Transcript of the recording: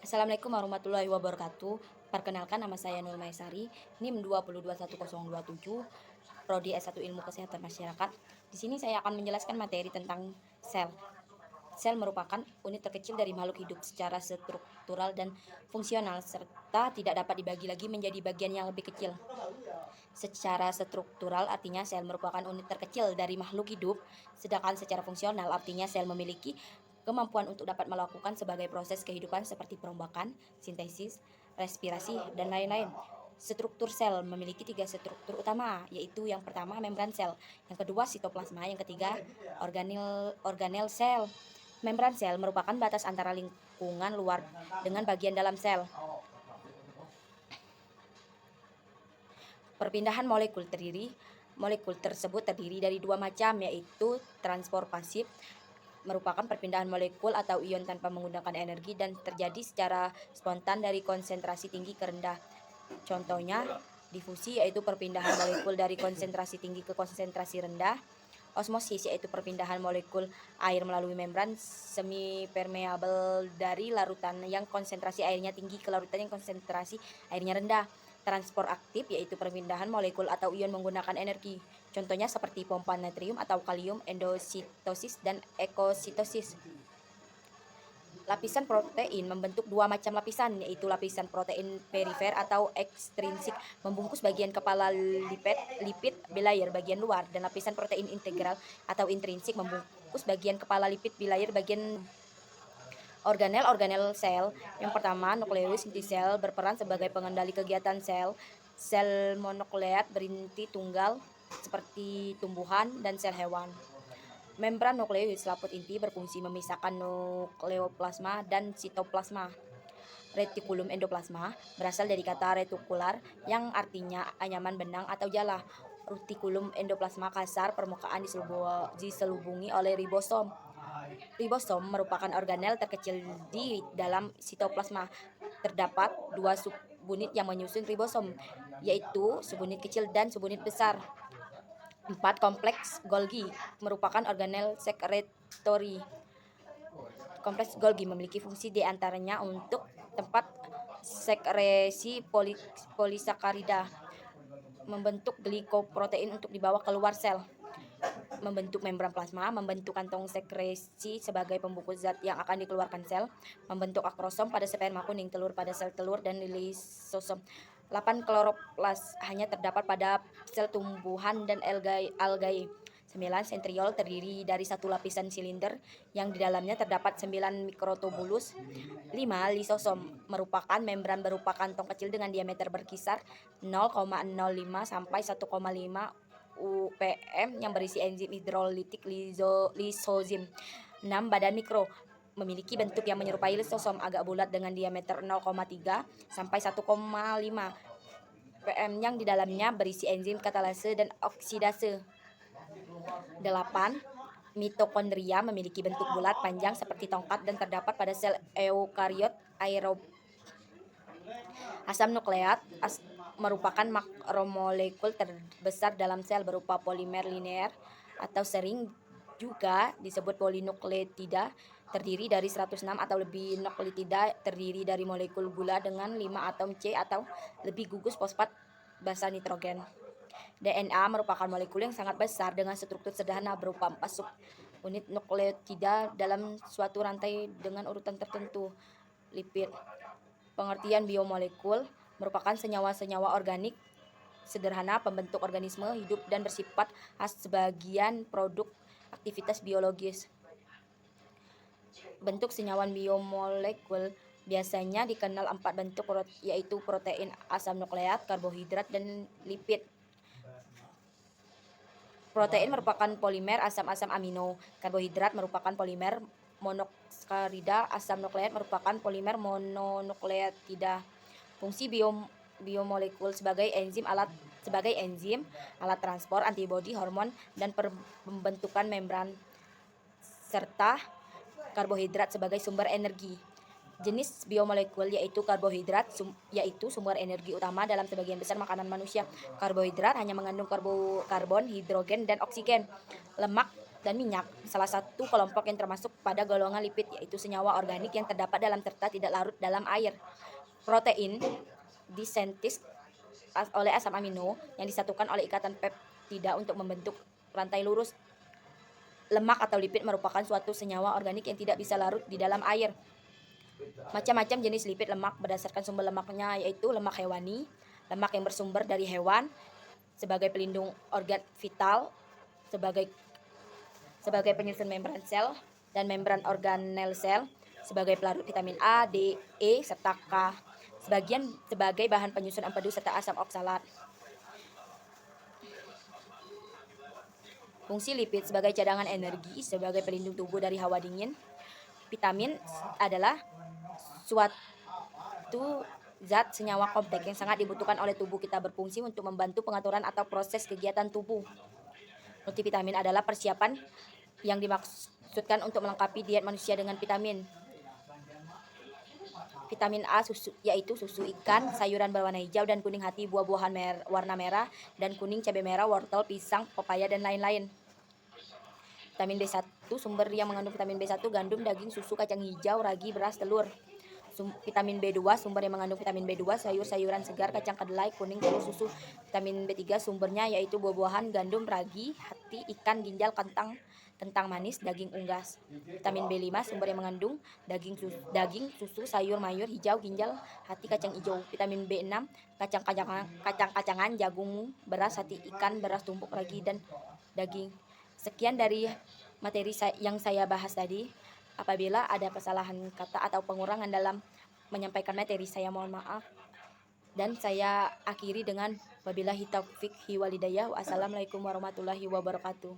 Assalamualaikum warahmatullahi wabarakatuh. Perkenalkan, nama saya Nur Maisari, NIM 2021027, Prodi S1 Ilmu Kesehatan Masyarakat. Di sini saya akan menjelaskan materi tentang sel. Sel merupakan unit terkecil dari makhluk hidup secara struktural dan fungsional, serta tidak dapat dibagi lagi menjadi bagian yang lebih kecil. Secara struktural artinya sel merupakan unit terkecil dari makhluk hidup, sedangkan secara fungsional artinya sel memiliki kemampuan untuk dapat melakukan sebagai proses kehidupan seperti perombakan, sintesis, respirasi, dan lain-lain. Struktur sel memiliki tiga struktur utama, yaitu yang pertama membran sel, yang kedua sitoplasma, yang ketiga organel sel. Membran sel merupakan batas antara lingkungan luar dengan bagian dalam sel. Perpindahan molekul tersebut terdiri dari dua macam, yaitu transport pasif, merupakan perpindahan molekul atau ion tanpa menggunakan energi dan terjadi secara spontan dari konsentrasi tinggi ke rendah. Contohnya, difusi yaitu perpindahan molekul dari konsentrasi tinggi ke konsentrasi rendah. Osmosis yaitu perpindahan molekul air melalui membran semi permeabel dari larutan yang konsentrasi airnya tinggi ke larutan yang konsentrasi airnya rendah. Transport aktif yaitu perpindahan molekul atau ion menggunakan energi. Contohnya seperti pompa natrium atau kalium, endositosis dan ekositosis. Lapisan protein membentuk dua macam lapisan, yaitu lapisan protein perifer atau ekstrinsik membungkus bagian kepala lipid bilayer bagian luar, dan lapisan protein integral atau intrinsik membungkus bagian kepala lipid bilayer bagian. Organel sel. Yang pertama, nukleus inti sel berperan sebagai pengendali kegiatan sel. Sel monokleat berinti tunggal seperti tumbuhan dan sel hewan. Membran nukleus selaput inti berfungsi memisahkan nukleoplasma dan sitoplasma. Retikulum endoplasma berasal dari kata retikular yang artinya anyaman benang atau jala. Retikulum endoplasma kasar permukaan diselubungi oleh ribosom. Ribosom merupakan organel terkecil di dalam sitoplasma. Terdapat dua subunit yang menyusun ribosom, yaitu subunit kecil dan subunit besar. 4. Kompleks Golgi merupakan organel sekretori. Kompleks Golgi memiliki fungsi di antaranya untuk tempat sekresi polisakarida, membentuk glikoprotein untuk dibawa keluar sel, membentuk membran plasma, membentuk kantong sekresi sebagai pembungkus zat yang akan dikeluarkan sel, membentuk akrosom pada sperma kuning, telur pada sel telur, dan lisosom. 8. Kloroplas hanya terdapat pada sel tumbuhan dan algae. 9. Sentriol terdiri dari satu lapisan silinder yang di dalamnya terdapat 9 mikrotubulus. 5. Lisosom merupakan membran berupa kantong kecil dengan diameter berkisar 0,05 sampai 1,5 UPM yang berisi enzim hidrolitik lisozim. 6. Badan mikro memiliki bentuk yang menyerupai lisosom, agak bulat dengan diameter 0,3 sampai 1,5 UPM yang di dalamnya berisi enzim katalase dan oksidase. 8. Mitokondria memiliki bentuk bulat panjang seperti tongkat dan terdapat pada sel eukariot aerob. Asam nukleat merupakan makromolekul terbesar dalam sel berupa polimer linear atau sering juga disebut polinukleotida, terdiri dari 106 atau lebih nukleotida, terdiri dari molekul gula dengan 5 atom C atau lebih gugus fosfat basa nitrogen. DNA merupakan molekul yang sangat besar dengan struktur sederhana berupa 4 subunit nukleotida dalam suatu rantai dengan urutan tertentu. Lipid. Pengertian biomolekul merupakan senyawa-senyawa organik sederhana pembentuk organisme hidup dan bersifat khas sebagian produk aktivitas biologis. Bentuk senyawa biomolekul biasanya dikenal 4 bentuk, yaitu protein, asam nukleat, karbohidrat, dan lipid. Protein merupakan polimer asam-asam amino, karbohidrat merupakan polimer monosakarida, asam nukleat merupakan polimer mononukleotida. Fungsi biomolekul sebagai enzim, alat transport, antibodi, hormon, dan pembentukan membran, serta karbohidrat sebagai sumber energi. Jenis biomolekul yaitu karbohidrat yaitu sumber energi utama dalam sebagian besar makanan manusia. Karbohidrat hanya mengandung karbon, hidrogen, dan oksigen. Lemak dan minyak, salah satu kelompok yang termasuk pada golongan lipid, yaitu senyawa organik yang terdapat dalam serta tidak larut dalam air. Protein disintesis oleh asam amino yang disatukan oleh ikatan peptida untuk membentuk rantai lurus. Lemak atau lipid merupakan suatu senyawa organik yang tidak bisa larut di dalam air. Macam-macam jenis lipid lemak berdasarkan sumber lemaknya, yaitu lemak hewani, lemak yang bersumber dari hewan sebagai pelindung organ vital, sebagai penyusun membran sel, dan membran organel sel, sebagai pelarut vitamin A, D, E, serta K. Sebagian sebagai bahan penyusun empedu serta asam oksalat. Fungsi lipid sebagai cadangan energi, sebagai pelindung tubuh dari hawa dingin. Vitamin adalah suatu zat senyawa kompleks yang sangat dibutuhkan oleh tubuh kita, berfungsi untuk membantu pengaturan atau proses kegiatan tubuh. Multivitamin adalah persiapan yang dimaksudkan untuk melengkapi diet manusia dengan vitamin. Vitamin A yaitu susu, ikan, sayuran berwarna hijau dan kuning hati, buah-buahan warna merah dan kuning, cabai merah, wortel, pisang, pepaya, dan lain-lain. Vitamin B1, sumber yang mengandung vitamin B1, gandum, daging, susu, kacang hijau, ragi, beras, telur. Vitamin B2, sumber yang mengandung vitamin B2, sayur-sayuran segar, kacang kedelai, kuning, telur, susu. Vitamin B3, sumbernya yaitu buah-buahan, gandum, ragi, hati, ikan, ginjal, kentang manis, daging unggas. Vitamin B5, sumber yang mengandung daging, susu, sayur mayur hijau, ginjal, hati, kacang hijau. Vitamin B6, kacang-kacangan, jagung, beras, hati, ikan, beras tumbuk, ragi, dan daging. Sekian dari materi yang saya bahas tadi. Apabila ada kesalahan kata atau pengurangan dalam menyampaikan materi, saya mohon maaf. Dan saya akhiri dengan wabillahi taufiq walhidayah. Wassalamualaikum warahmatullahi wabarakatuh.